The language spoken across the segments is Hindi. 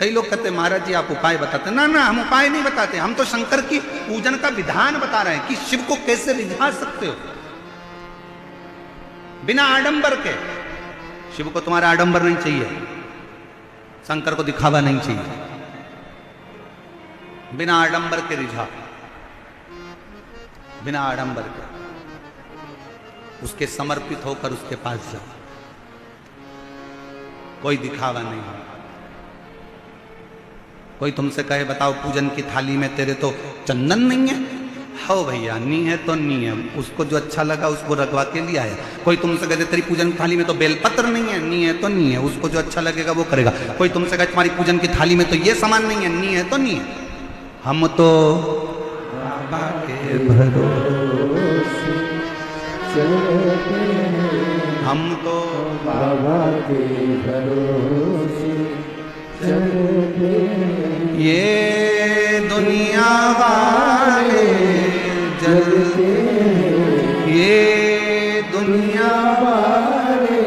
कई लोग कहते हैं महाराज जी आप उपाय बताते हैं। ना ना, हम उपाय नहीं बताते, हम तो शंकर की पूजन का विधान बता रहे हैं कि शिव को कैसे रिझा सकते हो बिना आडंबर के। शिव को तुम्हारा आडंबर नहीं चाहिए, शंकर को दिखावा नहीं चाहिए, बिना आडंबर के रिझा, बिना आडंबर के उसके समर्पित होकर उसके पास जाओ, कोई दिखावा नहीं है। कोई तुमसे कहे बताओ पूजन की थाली में तेरे तो चंदन नहीं है, हो भैया नी है तो नी है, उसको जो अच्छा लगा उसको रखवा के लिया है। कोई तुमसे कहते तेरी पूजन की थाली में तो बेलपत्र नहीं है, नी है तो नी है, उसको जो अच्छा लगेगा वो करेगा। कोई तुमसे कहे तुम्हारी पूजन की थाली में तो ये सामान नहीं है, नी है तो नी है। हम तो बाबा के भरोसे चलते हैं, हम तो बाबा के भरोसे चलते हैं। ये दुनिया वाले जलते हैं, ये दुनिया वाले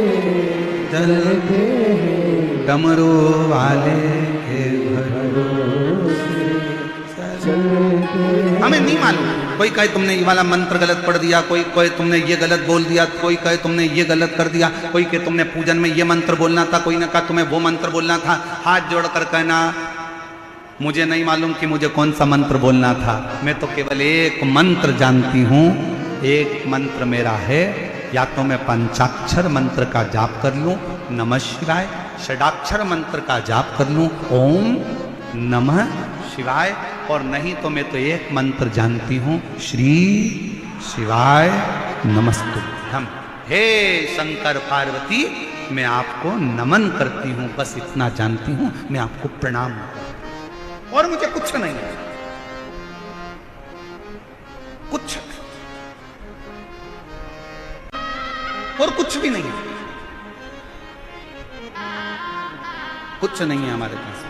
जलते हैं, डमरू वाले के भरोसे चलते हैं। हमें नहीं मालूम, कोई कहे तुमने ये वाला मंत्र गलत पढ़ दिया, कोई कहे तुमने ये गलत बोल दिया, कोई कहे तुमने ये गलत कर दिया, कोई कहे तुमने पूजन में ये मंत्र बोलना था, कोई ने कहा तुम्हें वो मंत्र बोलना था। हाथ जोड़कर कहना मुझे नहीं मालूम कि मुझे कौन सा मंत्र बोलना था, मैं तो केवल एक मंत्र जानती हूँ। एक मंत्र मेरा है, या तो मैं पंचाक्षर मंत्र का जाप कर लूँ नमः शिवाय, षडाक्षर मंत्र का जाप कर लूँ ओम नमः शिवाय, और नहीं तो मैं तो एक मंत्र जानती हूँ श्री शिवाय नमस्तुभ्यम। हे शंकर पार्वती मैं आपको नमन करती हूँ, बस इतना जानती हूँ, मैं आपको प्रणाम करती हूँ और मुझे कुछ नहीं है, कुछ और कुछ भी नहीं है, कुछ नहीं है हमारे पास।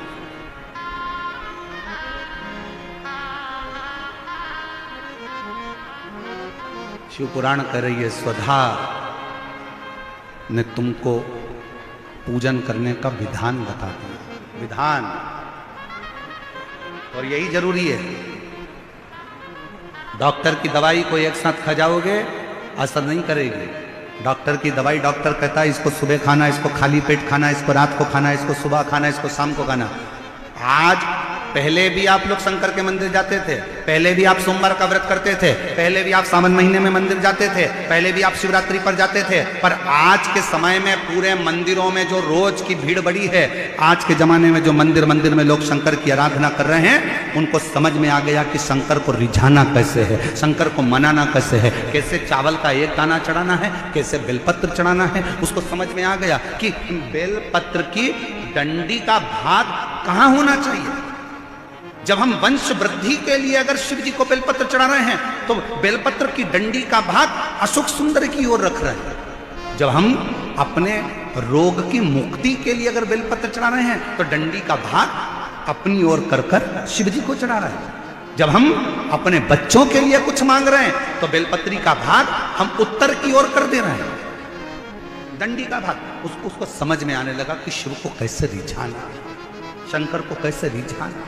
शिव पुराण कह रही है स्वधा ने तुमको पूजन करने का विधान बता दिया, विधान, और यही जरूरी है। डॉक्टर की दवाई को एक साथ खा जाओगे असर नहीं करेगी। डॉक्टर की दवाई डॉक्टर कहता है इसको सुबह खाना, इसको खाली पेट खाना, इसको रात को खाना, इसको सुबह खाना, इसको शाम को खाना। आज पहले भी आप लोग शंकर के मंदिर जाते थे, पहले भी आप सोमवार का व्रत करते थे, पहले भी आप सावन महीने में मंदिर जाते थे, पहले भी आप शिवरात्रि पर जाते थे, पर आज के समय में पूरे मंदिरों में जो रोज की भीड़ बढ़ी है, आज के जमाने में जो मंदिर में लोग शंकर की आराधना कर रहे हैं, उनको समझ में आ गया कि शंकर को रिझाना कैसे है, शंकर को मनाना कैसे है, कैसे चावल का एक दाना चढ़ाना है, कैसे बेलपत्र चढ़ाना है। उसको समझ में आ गया कि बेलपत्र की डंडी का भाग कहाँ होना चाहिए। जब हम वंश वृद्धि के लिए अगर शिव जी को बेलपत्र चढ़ा रहे हैं तो बेलपत्र की डंडी का भाग अशोक सुंदर की ओर रख रहे हैं। जब हम अपने रोग की मुक्ति के लिए अगर बेलपत्र चढ़ा रहे हैं तो डंडी का भाग अपनी ओर कर कर शिव जी को चढ़ा रहे हैं। जब हम अपने बच्चों के लिए कुछ मांग रहे हैं तो बेलपत्री का भाग हम उत्तर की ओर कर दे रहे हैं, डंडी का भाग। उसको समझ में आने लगा कि शिव को कैसे रिझाना, शंकर को कैसे रिझाना।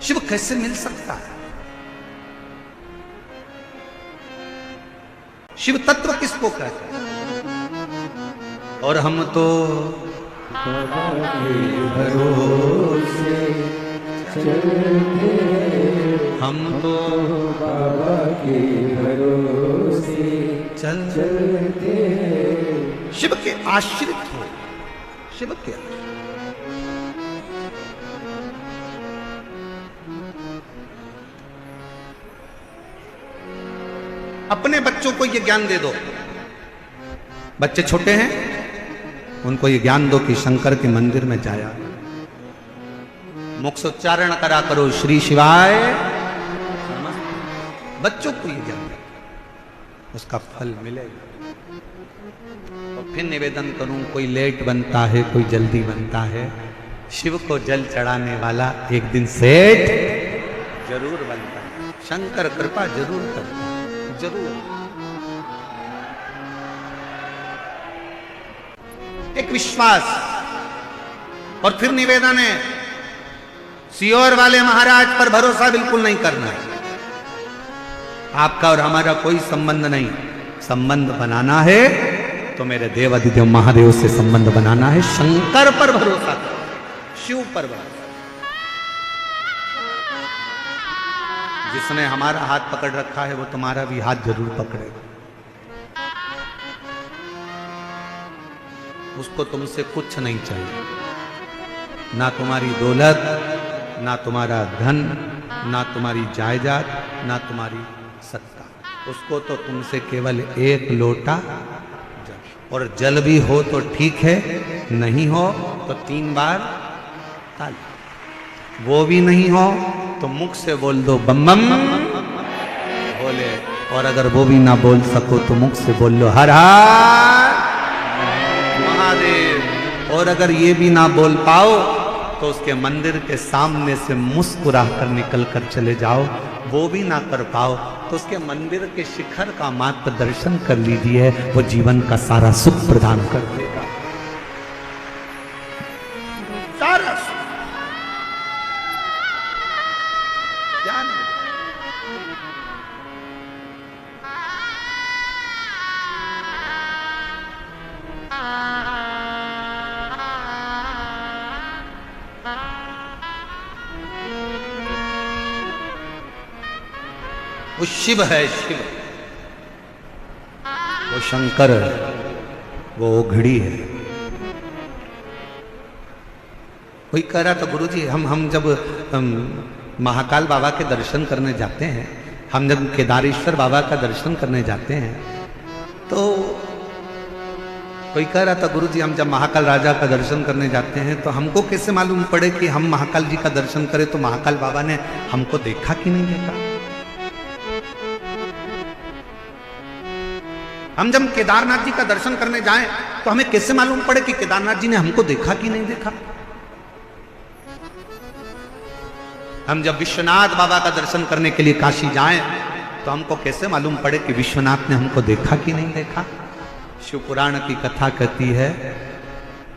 शिव कैसे मिल सकता है, शिव तत्व किसको कहते हैं। और हम तो बाबा के भरोसे चलते, हम तो बाबा के भरोसे चलते, शिव के आश्रित हो, शिव के आश्रित। अपने बच्चों को ये ज्ञान दे दो, बच्चे छोटे हैं उनको ये ज्ञान दो कि शंकर के मंदिर में जाया, मुख से उच्चारण करा करो श्री शिवाय, बच्चों को ये ज्ञान दो, उसका फल मिलेगा। और फिर निवेदन करूं, कोई लेट बनता है कोई जल्दी बनता है, शिव को जल चढ़ाने वाला एक दिन सेठ जरूर बनता है, शंकर कृपा जरूर करता है, जरूर। एक विश्वास। और फिर निवेदन है, सीहोर वाले महाराज पर भरोसा बिल्कुल नहीं करना है। आपका और हमारा कोई संबंध नहीं, संबंध बनाना है तो मेरे देव अधिदेव महादेव से संबंध बनाना है। शंकर पर भरोसा करो, शिव पर भरोसा। जिसने हमारा हाथ पकड़ रखा है वो तुम्हारा भी हाथ जरूर पकड़ेगा। उसको तुमसे कुछ नहीं चाहिए, ना तुम्हारी दौलत, ना तुम्हारा धन, ना तुम्हारी जायदाद, ना तुम्हारी सत्ता। उसको तो तुमसे केवल एक लोटा जल, और जल भी हो तो ठीक है, नहीं हो तो 3 बार ताली। वो भी नहीं हो तो मुख से बोल दो बम बम बोले, और अगर वो भी ना बोल सको तो मुख से बोल लो हर हर महादेव। और अगर ये भी ना बोल पाओ तो उसके मंदिर के सामने से मुस्कुरा कर निकल कर चले जाओ। वो भी ना कर पाओ तो उसके मंदिर के शिखर का मात्र दर्शन कर लीजिए, वो जीवन का सारा सुख प्रदान कर देगा। सारा सुख वो शिव है, शिव वो शंकर है, वो ओघड़ी है। कोई कह रहा था गुरुजी हम जब महाकाल बाबा के दर्शन करने जाते हैं, हम जब केदारेश्वर बाबा का दर्शन करने जाते हैं, तो कोई कह रहा था गुरुजी हम जब महाकाल राजा का दर्शन करने जाते हैं तो हमको कैसे मालूम पड़े कि हम महाकाल जी का दर्शन करें, तो महाकाल बाबा ने हमको देखा कि नहीं देखा। हम जब केदारनाथ जी का दर्शन करने जाएं तो हमें कैसे मालूम पड़े कि केदारनाथ जी ने हमको देखा कि नहीं देखा। हम जब विश्वनाथ बाबा का दर्शन करने के लिए काशी जाएं तो हमको कैसे मालूम पड़े कि विश्वनाथ ने हमको देखा कि नहीं देखा। शिव पुराण की कथा कहती है,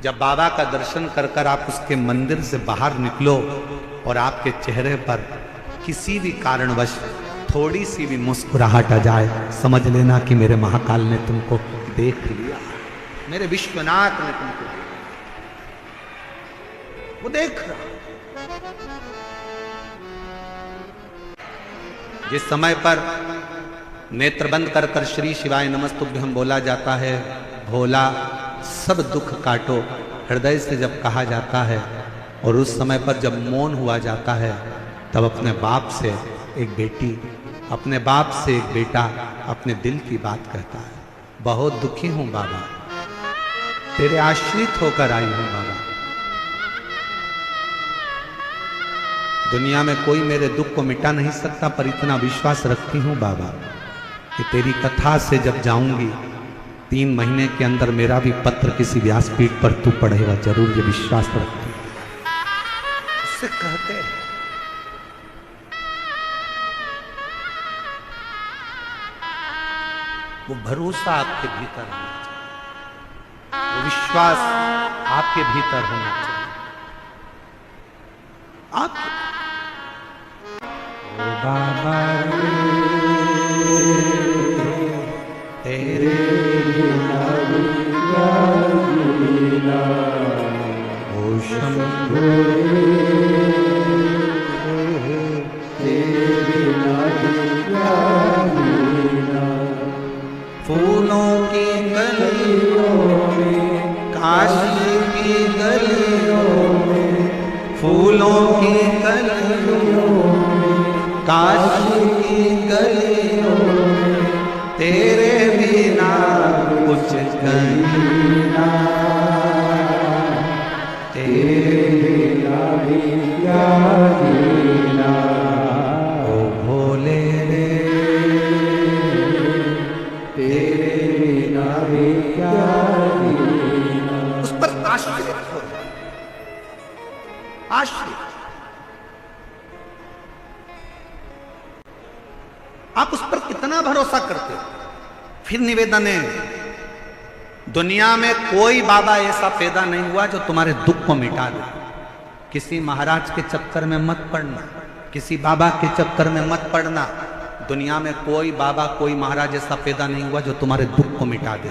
जब बाबा का दर्शन कर कर आप उसके मंदिर से बाहर निकलो और आपके चेहरे पर किसी भी कारणवश थोड़ी सी भी मुस्कुराहट आ जाए, समझ लेना कि मेरे महाकाल ने तुमको देख लिया, मेरे विश्वनाथ ने तुमको वो देख रहा। जिस समय पर नेत्र बंद कर कर श्री शिवाय नमस्तुभ्यम बोला जाता है, भोला सब दुख काटो हृदय से जब कहा जाता है, और उस समय पर जब मौन हुआ जाता है, तब अपने बाप से एक बेटी, अपने बाप से एक बेटा अपने दिल की बात कहता है, बहुत दुखी हूं बाबा, तेरे आश्रित होकर आई हूं बाबा। दुनिया में कोई मेरे दुख को मिटा नहीं सकता, पर इतना विश्वास रखती हूं बाबा कि तेरी कथा से जब जाऊंगी 3 महीने के अंदर मेरा भी पत्र किसी व्यासपीठ पर तू पढ़ेगा जरूर, ये विश्वास रखती हूं। उससे कहते हैं वो भरोसा आपके भीतर होना चाहिए, वो विश्वास आपके भीतर होना चाहिए। आप ओ बाबा तेरे बिना ओ शंभो फूलों की गलियों में, काशी की गलियों में, फूलों की गलियों में, काशी की गलियों में, तेरे बिना कुछ कहीं ना, तेरे बिना भी क्या जीना, ओ भोले रे तेरे बिना भी क्या जीना। उस पर आश्रित हो, आश्रित। आप उस पर कितना भरोसा करते हो। फिर निवेदन है, दुनिया में कोई बाबा ऐसा पैदा नहीं हुआ जो तुम्हारे दुख को मिटा दे। किसी महाराज के चक्कर में मत पड़ना, किसी बाबा के चक्कर में मत पड़ना। दुनिया में कोई बाबा कोई महाराज ऐसा पैदा नहीं हुआ जो तुम्हारे दुख को मिटा दे।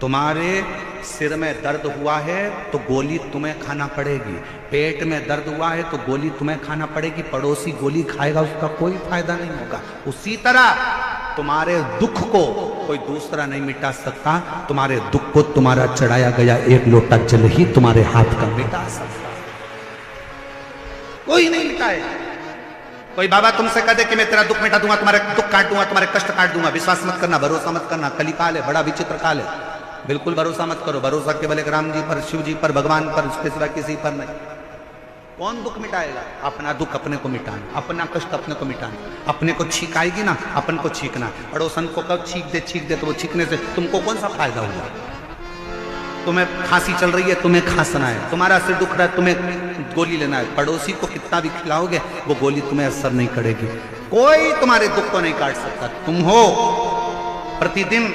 तुम्हारे सिर में दर्द हुआ है तो गोली तुम्हें खाना पड़ेगी, पेट में दर्द हुआ है तो गोली तुम्हें खाना पड़ेगी। पड़ोसी गोली खाएगा उसका कोई फायदा नहीं होगा। उसी तरह तुम्हारे दुख को कोई दूसरा नहीं मिटा सकता। तुम्हारे दुख को तुम्हारा चढ़ाया गया एक लोटा जल ही तुम्हारे हाथ का मिटा सकता, कोई नहीं मिटाएगा। कोई बाबा तुमसे कह दे कि मैं तेरा दुख मिटा दूंगा, तुम्हारे दुख काट दूंगा, तुम्हारे कष्ट काट दूंगा, विश्वास मत करना, भरोसा मत करना। कलिकाल है, बड़ा विचित्र काल है, बिल्कुल भरोसा मत करो। भरोसा केवल एक राम जी पर, शिव जी पर, भगवान पर, उसके सिवा किसी पर नहीं। कौन दुख मिटाएगा? अपना दुख अपने को मिटाना, अपना कष्ट अपने को मिटाना। अपने को छींक आएगी ना, अपन को छींकना। पड़ोसन को कब छींक दे तो वो छींकने से तुमको कौन सा फायदा हुआ? तुम्हें खांसी चल रही है, तुम्हें खांसना है। तुम्हारा सिर दुख रहा है, तुम्हें गोली लेना है। पड़ोसी को कितना भी खिलाओगे वो गोली तुम्हें असर नहीं करेगी। कोई तुम्हारे दुख को नहीं काट सकता। तुम हो प्रतिदिन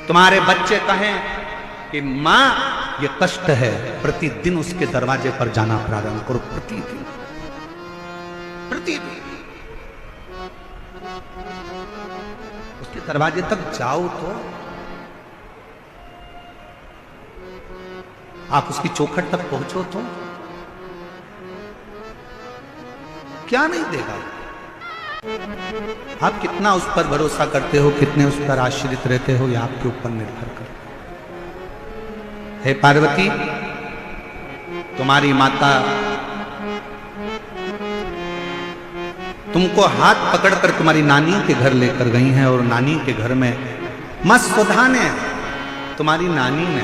तुम्हारे बच्चे कहें कि मां ये कष्ट है, प्रतिदिन उसके दरवाजे पर जाना प्रारंभ करो। प्रतिदिन प्रतिदिन उसके दरवाजे तक जाओ तो आप उसकी चौखट तक पहुंचो तो क्या नहीं देगा। आप कितना उस पर भरोसा करते हो, कितने उस पर आश्रित रहते हो, यह आपके ऊपर निर्भर करता है। हे पार्वती, तुम्हारी माता तुमको हाथ पकड़कर तुम्हारी नानी के घर लेकर गई हैं और नानी के घर में मां सुधा ने, तुम्हारी नानी ने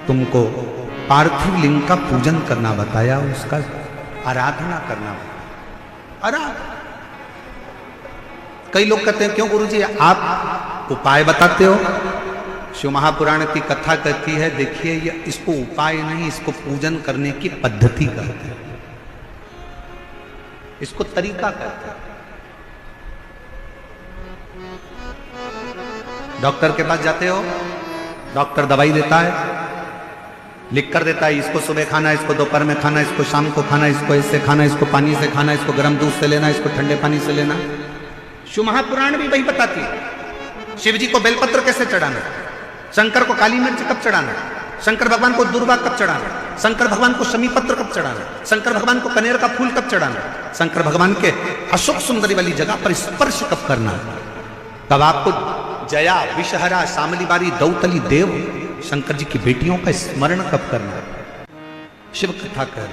तुमको पार्थिव लिंग का पूजन करना बताया, उसका आराधना करना बताया। आराधना। कई लोग कहते हैं क्यों गुरुजी आप उपाय बताते हो? शिव महापुराण की कथा कहती है, देखिए ये इसको उपाय नहीं, इसको पूजन करने की पद्धति कहते हैं, इसको तरीका कहते हैं। डॉक्टर के पास जाते हो, डॉक्टर दवाई देता है, लिख कर देता है इसको सुबह खाना, इसको दोपहर में खाना, इसको शाम को खाना, इसको ऐसे खाना, इसको पानी से खाना, इसको गर्म दूध से लेना, इसको ठंडे पानी से लेना। शिव महापुराण भी वही बताती है। शिव जी को बेलपत्र कैसे चढ़ाना, शंकर को काली मिर्च कब चढ़ाना, शंकर भगवान को दुर्वा कब चढ़ाना, शंकर भगवान को शमी पत्र कब चढ़ाना, शंकर भगवान को कनेर का फूल कब चढ़ाना, शंकर भगवान के अशोक सुंदरी वाली जगह पर स्पर्श कब करना, तब आपको जया विषहरा शामली बारी दौतली देव शंकर जी की बेटियों का स्मरण कब करना। शिव कथा कर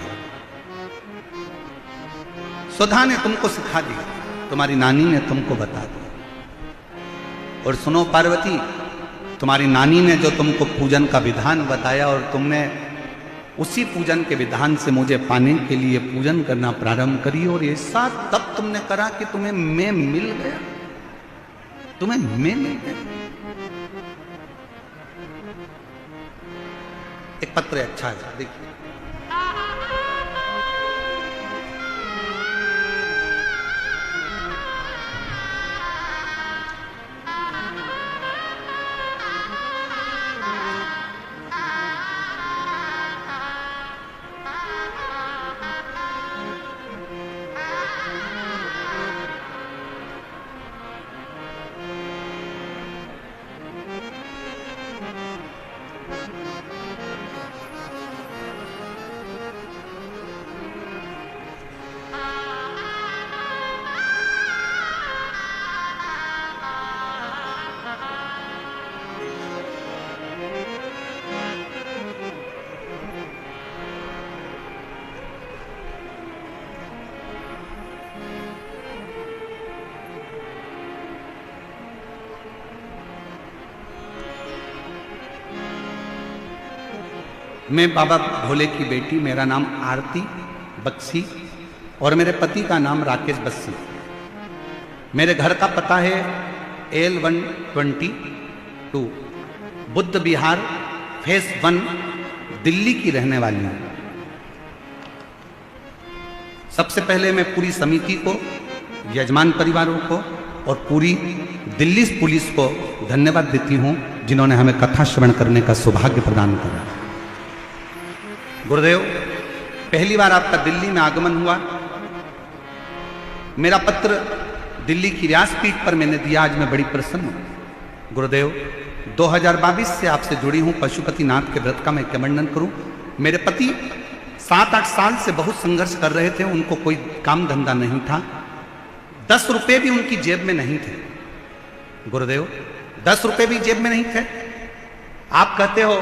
सुधा ने तुमको सिखा दी, तुम्हारी नानी ने तुमको बता दिया। और सुनो पार्वती, तुम्हारी नानी ने जो तुमको पूजन का विधान बताया और तुमने उसी पूजन के विधान से मुझे पाने के लिए पूजन करना प्रारंभ करी, और ऐसा तब तुमने करा कि तुम्हें मैं मिल गया, तुम्हें मैं मिल गया। एक पत्र अच्छा है, देखिए। मैं बाबा भोले की बेटी, मेरा नाम आरती बक्सी और मेरे पति का नाम राकेश बस्सी। मेरे घर का पता है L122 बुद्ध विहार फेस 1 दिल्ली की रहने वाली हूं। सबसे पहले मैं पूरी समिति को, यजमान परिवारों को और पूरी दिल्ली पुलिस को धन्यवाद देती हूं जिन्होंने हमें कथा श्रवण करने का सौभाग्य प्रदान करा। गुरुदेव, पहली बार आपका दिल्ली में आगमन हुआ। मेरा पत्र दिल्ली की व्यासपीठ पर मैंने दिया, आज मैं बड़ी प्रसन्न हूं। गुरुदेव, 2022 से आपसे जुड़ी हूं। पशुपतिनाथ के व्रत का मैं क्या वर्णन करूं। मेरे पति 7-8 साल से बहुत संघर्ष कर रहे थे, उनको कोई काम धंधा नहीं था, 10 रुपए भी उनकी जेब में नहीं थे। गुरुदेव, 10 रुपए भी जेब में नहीं थे। आप कहते हो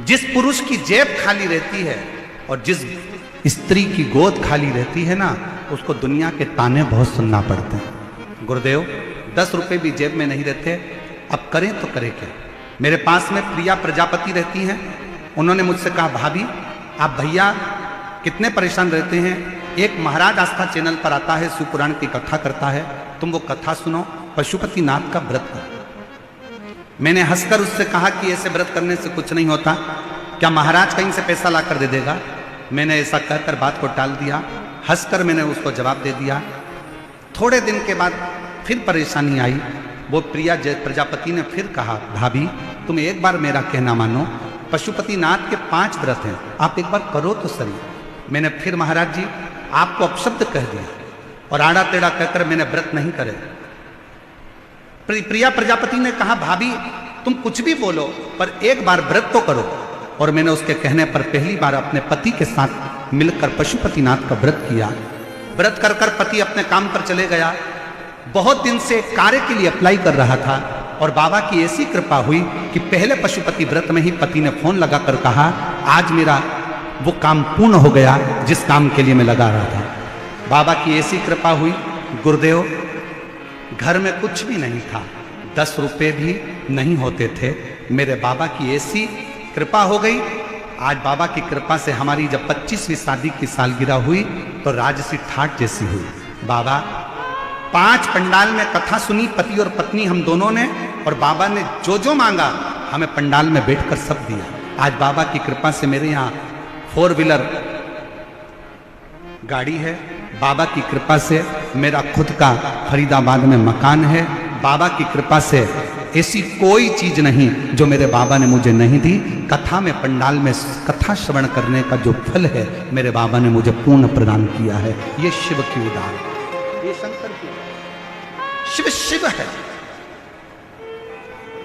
जिस पुरुष की जेब खाली रहती है और जिस स्त्री की गोद खाली रहती है ना, उसको दुनिया के ताने बहुत सुनना पड़ते हैं। गुरुदेव, 10 रुपए भी जेब में नहीं रहते, अब करें तो करें क्या। मेरे पास में प्रिया प्रजापति रहती हैं। उन्होंने मुझसे कहा, भाभी आप भैया कितने परेशान रहते हैं, एक महाराज आस्था चैनल पर आता है, शिव पुराण की कथा करता है, तुम वो कथा सुनो, पशुपतिनाथ का व्रत करो। मैंने हंसकर उससे कहा कि ऐसे व्रत करने से कुछ नहीं होता, क्या महाराज कहीं से पैसा ला कर दे देगा। मैंने ऐसा कहकर बात को टाल दिया, हंसकर मैंने उसको जवाब दे दिया। थोड़े दिन के बाद फिर परेशानी आई। वो प्रिया प्रजापति ने फिर कहा, भाभी तुम एक बार मेरा कहना मानो, पशुपतिनाथ के 5 व्रत हैं, आप एक बार करो तो सही। मैंने फिर महाराज जी आपको अपशब्द कह दिया और आड़ा टेढ़ा कहकर मैंने व्रत नहीं करे। प्रिया प्रजापति ने कहा, भाभी तुम कुछ भी बोलो पर एक बार व्रत तो करो। और मैंने उसके कहने पर पहली बार अपने पति के साथ मिलकर पशुपतिनाथ का व्रत किया। व्रत कर कर पति अपने काम पर चले गया। बहुत दिन से कार्य के लिए अप्लाई कर रहा था और बाबा की ऐसी कृपा हुई कि पहले पशुपति व्रत में ही पति ने फोन लगाकर कहा, आज मेरा वो काम पूर्ण हो गया जिस काम के लिए मैं लगा रहा था। बाबा की ऐसी कृपा हुई। गुरुदेव, घर में कुछ भी नहीं था, 10 रुपए भी नहीं होते थे। मेरे बाबा की ऐसी कृपा हो गई। आज बाबा की कृपा से हमारी जब 25वीं शादी की सालगिरह हुई तो राजसी ठाट जैसी हुई। बाबा 5 पंडाल में कथा सुनी, पति और पत्नी हम दोनों ने, और बाबा ने जो जो मांगा हमें पंडाल में बैठकर सब दिया। आज बाबा की कृपा से मेरे यहाँ 4 व्हीलर गाड़ी है। बाबा की कृपा से मेरा खुद का फरीदाबाद में मकान है। बाबा की कृपा से ऐसी कोई चीज नहीं जो मेरे बाबा ने मुझे नहीं दी। कथा में पंडाल में कथा श्रवण करने का जो फल है मेरे बाबा ने मुझे पूर्ण प्रदान किया है। ये शिव की उदार, ये शंकर की, शिव शिव है।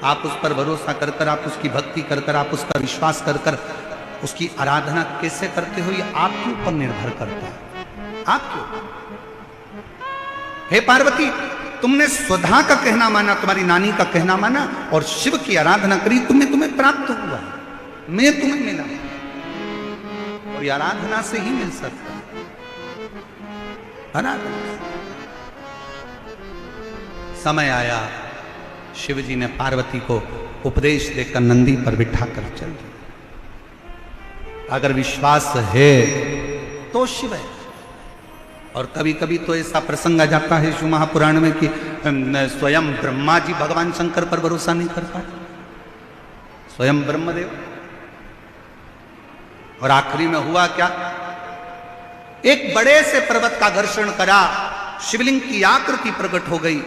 आप उस पर भरोसा कर कर, आप उसकी भक्ति कर कर, आप उसका विश्वास कर कर उसकी आराधना कैसे करते हो ये आपके ऊपर निर्भर करता है। आपके ऊपर। हे पार्वती, तुमने स्वधा का कहना माना, तुम्हारी नानी का कहना माना और शिव की आराधना करी, तुम्हें प्राप्त हुआ, मैं तुम्हें मिला। और ये आराधना से ही मिल सकता है, आराधना। समय आया, शिव जी ने पार्वती को उपदेश देकर नंदी पर बिठा कर चल दिया। अगर विश्वास है तो शिव है। और कभी कभी तो ऐसा प्रसंग आ जाता है शिव महापुराण में कि स्वयं ब्रह्मा जी भगवान शंकर पर भरोसा नहीं कर पाए, स्वयं ब्रह्मदेव। और आखिरी में हुआ क्या, एक बड़े से पर्वत का घर्षण करा, शिवलिंग की आकृति प्रकट हो गई।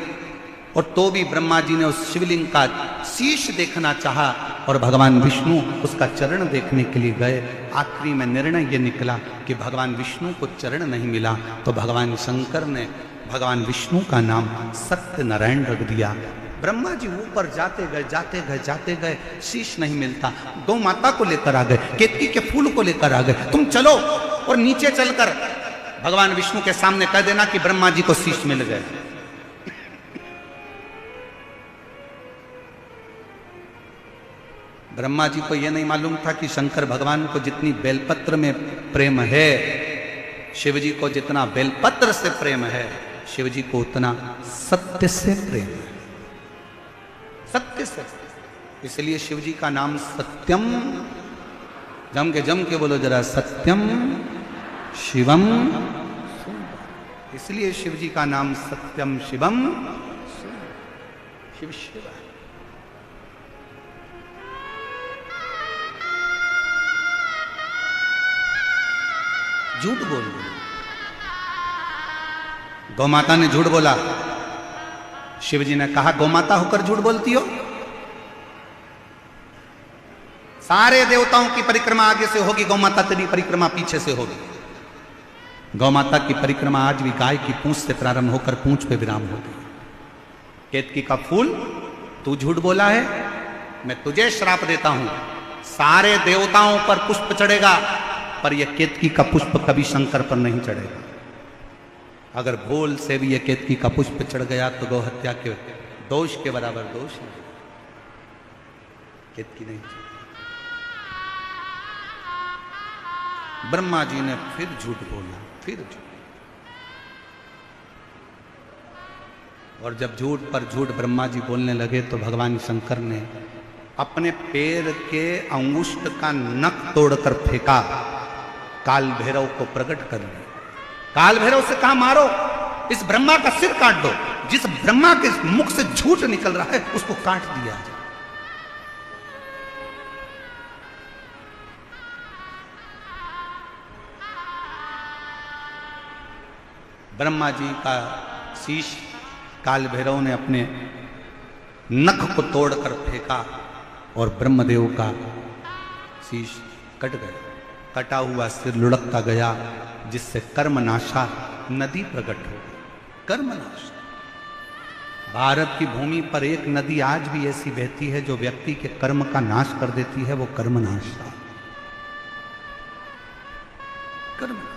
और तो भी ब्रह्मा जी ने उस शिवलिंग का शीश देखना चाहा और भगवान विष्णु उसका चरण देखने के लिए गए। आखिरी में निर्णय ये निकला कि भगवान विष्णु को चरण नहीं मिला तो भगवान शंकर ने भगवान विष्णु का नाम सत्यनारायण रख दिया। ब्रह्मा जी ऊपर जाते गए, शीश नहीं मिलता। गौ माता को लेकर आ गए, केतकी के फूल को लेकर आ गए, तुम चलो और नीचे चलकर भगवान विष्णु के सामने कह देना कि ब्रह्मा जी को शीश मिल गए। ब्रह्मा जी को यह नहीं मालूम था कि शंकर भगवान को जितनी बेलपत्र में प्रेम है, शिव जी को जितना बेलपत्र से प्रेम है, शिव जी को उतना सत्य से प्रेम है, सत्य से। इसलिए शिव जी का नाम सत्यम, जम के बोलो जरा, सत्यम शिवम। इसलिए शिव जी का नाम सत्यम शिवम, शिव शिव है। झूठ बोल दिया, गौ माता ने झूठ बोला, शिव जी ने कहा गौमाता होकर झूठ बोलती हो? सारे देवताओं की परिक्रमा आगे से होगी, गौमाता तेरी परिक्रमा पीछे से होगी। गौमाता की परिक्रमा आज भी गाय की पूंछ से प्रारंभ होकर पूंछ पे विराम होगी। केतकी का फूल तू झूठ बोला है, मैं तुझे श्राप देता हूं, सारे देवताओं पर पुष्प चढ़ेगा पर यह केतकी का पुष्प कभी शंकर पर नहीं चढ़ेगा। अगर भूल से भी यह केतकी का पुष्प चढ़ गया तो गौ हत्या के दोष के बराबर दोष है। केतकी नहीं। ब्रह्मा जी ने फिर झूठ बोला, फिर झूठ। और जब झूठ पर झूठ ब्रह्मा जी बोलने लगे तो भगवान शंकर ने अपने पैर के अंगुष्ठ का नख तोड़कर फेंका, काल भैरव को प्रकट कर लिया। काल भैरव से कहा मारो, इस ब्रह्मा का सिर काट दो। जिस ब्रह्मा के मुख से झूठ निकल रहा है उसको काट दिया। ब्रह्मा जी का शीश काल भैरव ने अपने नख को तोड़कर फेंका और ब्रह्मदेव का शीश कट गया। कटा हुआ सिर लुढ़कता गया, जिससे कर्मनाशा नदी प्रकट हो गई। कर्मनाशा। भारत की भूमि पर एक नदी आज भी ऐसी बहती है जो व्यक्ति के कर्म का नाश कर देती है, वो कर्मनाशा। कर्मनाशा।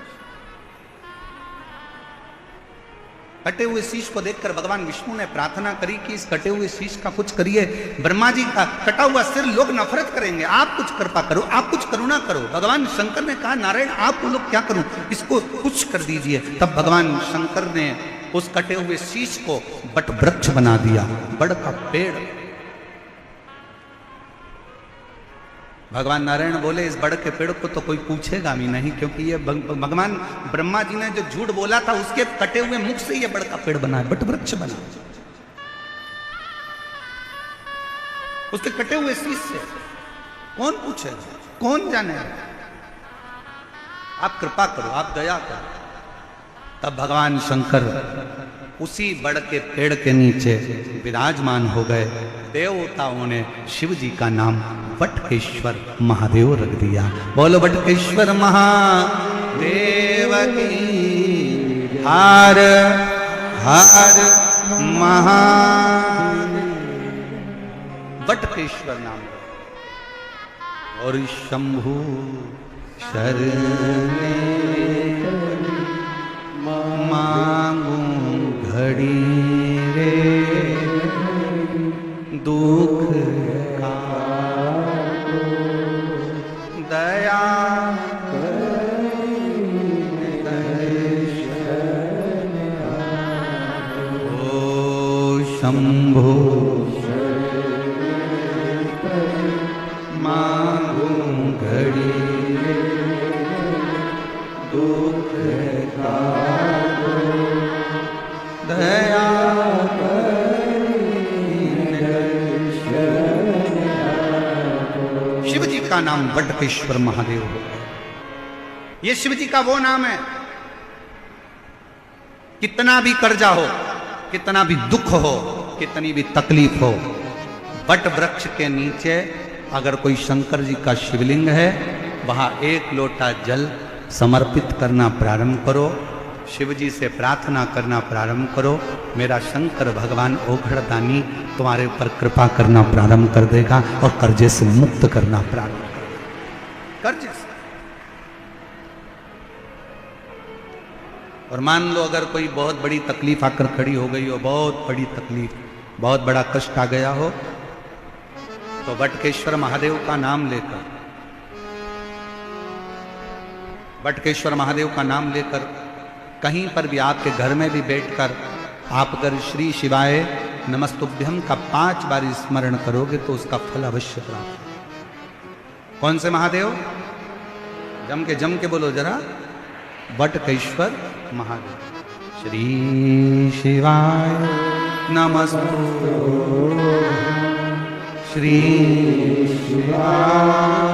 कटे हुए शीश को देखकर भगवान विष्णु ने प्रार्थना करी कि इस कटे हुए शीश का कुछ करिए। ब्रह्मा जी का कटा हुआ सिर लोग नफरत करेंगे, आप कुछ कृपा करो, आप कुछ करुणा करो। भगवान शंकर ने कहा नारायण आप लोग क्या करूं, इसको कुछ कर दीजिए। तब भगवान शंकर ने उस कटे हुए शीश को बट वृक्ष बना दिया, बड़ का पेड़। भगवान नारायण बोले इस बड़ के पेड़ को तो कोई पूछेगा भी नहीं, क्योंकि ये भगवान ब्रह्मा जी ने जो झूठ बोला था उसके कटे हुए मुख से ये बड़ का पेड़ बना है, बट वृक्ष बना। उसके कटे हुए शीश से कौन पूछेगा, कौन जाने। आप कृपा करो, आप दया करो। तब भगवान शंकर उसी बड़ के पेड़ के नीचे विराजमान हो गए। देवताओं ने शिव जी का नाम बटकेश्वर महादेव रख दिया। बोलो बटकेश्वर महादेव की हर हर महादेव। बटकेश्वर नाम। और शंभु शरणे मांगू घड़ी रे दुख का दया ओ शंभो मांगू घड़ी दुख का दया शिव जी का नाम बटकेश्वर महादेव हो। ये शिव जी का वो नाम है, कितना भी कर्जा हो, कितना भी दुख हो, कितनी भी तकलीफ हो, बट वृक्ष के नीचे अगर कोई शंकर जी का शिवलिंग है, वहां एक लोटा जल समर्पित करना प्रारंभ करो, शिव जी से प्रार्थना करना प्रारंभ करो। मेरा शंकर भगवान ओघड़दानी तुम्हारे ऊपर कृपा करना प्रारंभ कर देगा और कर्जे से मुक्त करना प्रारंभ कर देगा। कर्जे से। और मान लो अगर कोई बहुत बड़ी तकलीफ आकर खड़ी हो गई हो, बहुत बड़ी तकलीफ, बहुत बड़ा कष्ट आ गया हो, तो बटकेश्वर महादेव का नाम लेकर, बटकेश्वर महादेव का नाम लेकर कहीं पर भी, आपके घर में भी बैठकर आप अगर श्री शिवाय नमस्तुभ्यम का 5 बार स्मरण करोगे तो उसका फल अवश्य प्राप्त। कौन से महादेव? जम के बोलो जरा, बटकेश्वर महादेव। श्री शिवाय नमस्तुभ्यम, श्री शिवाय।